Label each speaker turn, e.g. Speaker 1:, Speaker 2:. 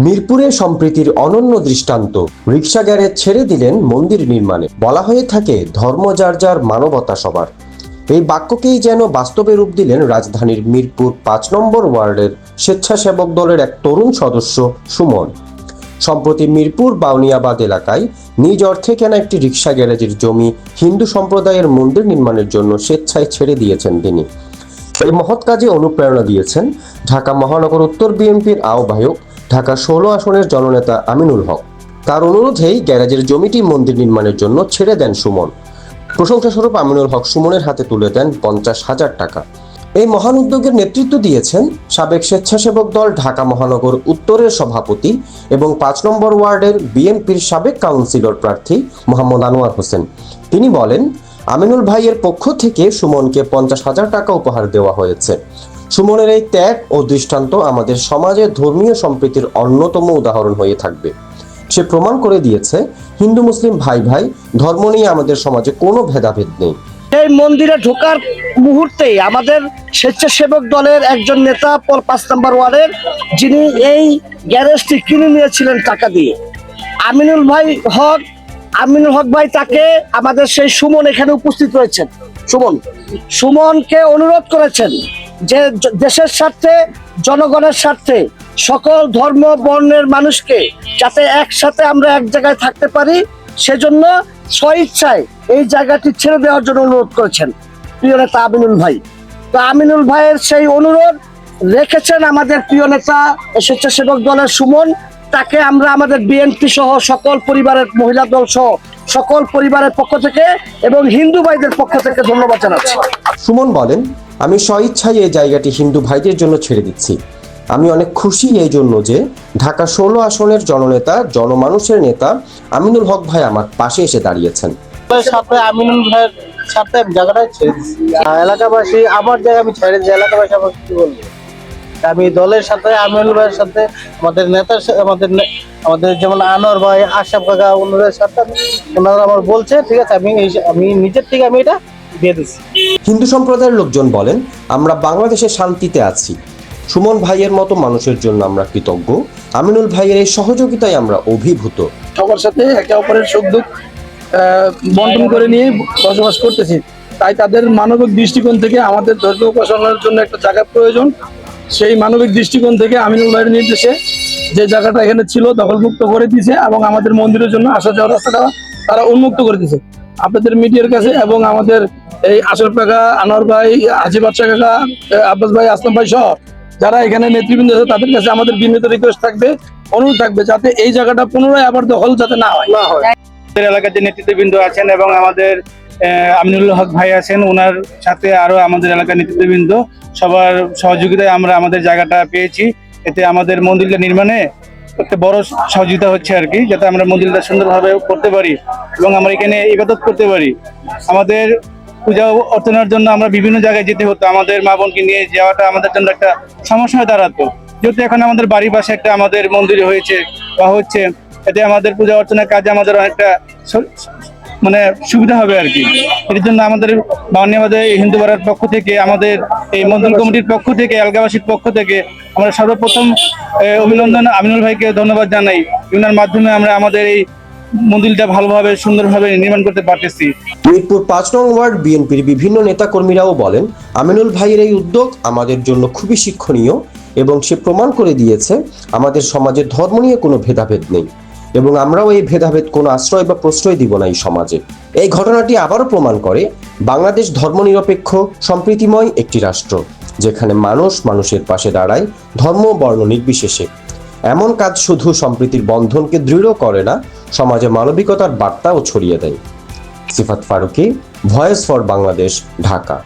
Speaker 1: মিরপুরে সম্প্রীতির অনন্য দৃষ্টান্ত। রিকশা গ্যারেজ ছেড়ে দিলেন মন্দির নির্মাণে। বলা হয়ে থাকে ধর্ম যার যার, মানবতা সবার। এই বাক্যকেই যেন বাস্তবে রূপ দিলেন রাজধানীর মিরপুর ৫ নম্বর ওয়ার্ডের স্বেচ্ছাসেবক দলের এক তরুণ সদস্য সুমন। সম্প্রতি মিরপুর বাউনিয়াবাদ এলাকায় নিজ অর্থে কেনা একটি রিকশা গ্যারেজের জমি হিন্দু সম্প্রদায়ের মন্দির নির্মাণের জন্য স্বেচ্ছায় ছেড়ে দিয়েছেন তিনি। এই মহৎ কাজে অনুপ্রেরণা দিয়েছেন ঢাকা মহানগর উত্তর বিএনপির আহ্বায়ক, ঢাকা ১৬ আসনের জননেতা আমিনুল হক। তার অনুরোধেই গ্যারেজের জমিটি মন্দির নির্মাণের জন্য ছেড়ে দেন সুমন। প্রশংসাস্বরূপ আমিনুল হক সুমনের হাতে তুলে দেন ৫০,০০০ টাকা। এই মহান উদ্যোগের নেতৃত্ব দিয়েছেন সাবেক স্বেচ্ছাসেবক দল ঢাকা মহানগর উত্তরের সভাপতি এবং ৫ নম্বর ওয়ার্ডের বিএনপির সাবেক কাউন্সিলর প্রার্থী মোহাম্মদ আনোয়ার হোসেন। তিনি বলেন, আমিনুল ভাইয়ের পক্ষ থেকে সুমনকে ৫০,০০০ টাকা উপহার দেওয়া হয়েছে। সুমনের এই ত্যাগ ও দৃষ্টান্ত আমাদের সমাজে ধর্মীয় সম্প্রীতির অন্যতম উদাহরণ হয়ে থাকবে। সে প্রমাণ করে দিয়েছে হিন্দু মুসলিম ভাই ভাই, ধর্ম নিয়ে আমাদের সমাজে কোনো ভেদাভেদ নেই।
Speaker 2: এই মন্দিরে ঢোকার মুহূর্তেই আমাদের স্বেচ্ছাসেবক দলের একজন নেতা ৫ নম্বর ওয়ার্ডের, যিনি এই গ্যারেজটি কিনে নিয়েছিলেন টাকা দিয়ে, আমিনুল হক ভাই, তাকে আমাদের সেই সুমন এখানে উপস্থিত রয়েছেন। সুমনকে অনুরোধ করেছেন যে দেশের স্বার্থে, জনগণের স্বার্থে, সকল ধর্ম বর্ণের মানুষকে যাতে একসাথে আমরা এক জায়গায় থাকতে পারি, সেজন্য স্বইচ্ছায় এই জায়গাটি ছেড়ে দেওয়ার জন্য অনুরোধ করেছেন প্রিয় নেতা আমিনুল ভাই। তো আমিনুল ভাইয়ের সেই অনুরোধ রেখেছেন আমাদের প্রিয় নেতা স্বেচ্ছাসেবক দলের সুমন। তাকে আমরা আমাদের বিএনপি সহ সকল পরিবারের, মহিলা দল সহ সকল পরিবারের পক্ষ থেকে এবং হিন্দু ভাইদের পক্ষ থেকে ধন্যবাদ জানাচ্ছি।
Speaker 1: সুমন বলেন, আমি স্বইচ্ছায় এই জায়গাটি হিন্দু ভাইদের জন্য ছেড়ে দিচ্ছি। আমি অনেক খুশি এই জন্য যে ঢাকা ১৬ আসনের জননেতা, জনমানুষের নেতা আমিনুল হক ভাই আমার পাশে এসে দাঁড়িয়েছেন।
Speaker 3: আমিনুল ভাইয়ের সাথে জায়গাটা ছেড়ে দিচ্ছি। এলাকাবাসী আমার জায়গা আমি ছেড়ে দিচ্ছি। এলাকাবাসী আমাকে কি বলবো? আমি দলের সাথে, আমিনুল ভাইয়ের সাথে, আমাদের নেতার সাথে, আমাদের যেমন আনোয়ার ভাই, আশরাফ কাকা, ওনাদের সাথে ওনারা আমার বলছে, ঠিক আছে, আমি নিজের থেকে আমি এটা দিয়ে দিচ্ছি।
Speaker 1: হিন্দু সম্প্রদায়ের লোকজন বলেন, আমরা বাংলাদেশে শান্তিতে আছি। সুমন ভাইয়ের মতো মানুষের জন্য আমরা কৃতজ্ঞ। আমিনুল ভাইয়ের এই সহযোগিতায় আমরা অভিভূত।
Speaker 4: সবার সাথে একে অপরের সুখ দুঃখ বন্টন করে নিয়ে বসবাস করতেছি। তাই তাদের মানবিক দৃষ্টিকোণ থেকে আমাদের ধর্মীয় উপাসনার জন্য একটা জায়গা প্রয়োজন। সেই মানবিক দৃষ্টিকোণ থেকে আমিনুল ভাইয়ের নির্দেশে যে জায়গাটা এখানে ছিল দখলমুক্ত করে দিয়েছে এবং আমাদের মন্দিরের জন্য আসা যাওয়ার রাস্তাটা তারা উন্মুক্ত করে দিয়েছে। আপনাদের মিডিয়ার কাছে এবং আমাদের এই আশরাফ কাকা, আনোয়ার ভাই, হাজি বাদশা কাকা, আব্বাস ভাই, আসলাম ভাই সহ যারা এখানে নেতৃবৃন্দ আছে, তাদের কাছে আমাদের বিনীত রিকোয়েস্ট থাকবে, অনুরোধ থাকবে, যাতে এই জায়গাটা পুনরায় আবার দখল যাতে না হয়।
Speaker 3: আমাদের এলাকার যে নেতৃত্ববৃন্দ আছেন এবং আমাদের আমিনুল হক ভাই আছেন, ওনার সাথে আরো আমাদের এলাকার নেতৃত্ববৃন্দ সবার সহযোগিতায় আমরা আমাদের জায়গাটা পেয়েছি। এতে আমাদের মন্দিরটা নির্মাণে একটা বড় সহযোগিতা হচ্ছে আর কি, যাতে আমরা মন্দিরটা সুন্দরভাবে করতে পারি এবং আমরা এখানে ইবাদত করতে পারি। আমাদের পূজা অর্চনার জন্য আমরা বিভিন্ন জায়গায় যেতে হতো, আমাদের মা বোনকে নিয়ে যাওয়াটা আমাদের জন্য একটা সমস্যা হয়ে দাঁড়াতো। যেহেতু এখন আমাদের বাড়ির পাশে একটা আমাদের মন্দির হয়েছে বা হচ্ছে, এতে আমাদের পূজা অর্চনার কাজে আমাদের অনেকটা সুবিধা হবে আর কি। এর জন্য আমাদের বাউনিয়াবাদের হিন্দু পাড়ার পক্ষ থেকে, আমাদের এই মন্দির কমিটির পক্ষ থেকে, এলাকাবাসীর পক্ষ থেকে আমরা সর্বপ্রথম অভিনন্দন আমিনুল ভাইকে ধন্যবাদ জানাই। ওনার মাধ্যমে আমরা আমাদের এই মন্দিরটা ভালোভাবে, সুন্দরভাবে নির্মাণ করতে পারতেছি।
Speaker 1: মিরপুর ৫ নং ওয়ার্ড বিএনপির বিভিন্ন নেতাকর্মীরাও বলেন, আমিনুল ভাইয়ের এই উদ্যোগ আমাদের জন্য খুবই শিক্ষণীয় এবং সে প্রমাণ করে দিয়েছে আমাদের সমাজে ধর্ম নিয়ে কোনো ভেদাভেদ নেই এবং আমরাও এই ভেদাভেদ কোনো আশ্রয় বা প্রশ্রয় দিব না এই সমাজে। এই ঘটনাটি আবারও প্রমাণ করে বাংলাদেশ ধর্মনিরপেক্ষ, সম্প্রীতিময় একটি রাষ্ট্র, যেখানে মানুষ মানুষের পাশে দাঁড়ায়, ধর্ম বর্ণ নির্বিশেষে। এমন কাজ শুধু সম্প্রীতির বন্ধনকে দৃঢ় করে না, সমাজে মানবিকতার বার্তাও ছড়িয়ে দেয়। সিফাত ফারুকী, ভয়েস ফর বাংলাদেশ, ঢাকা।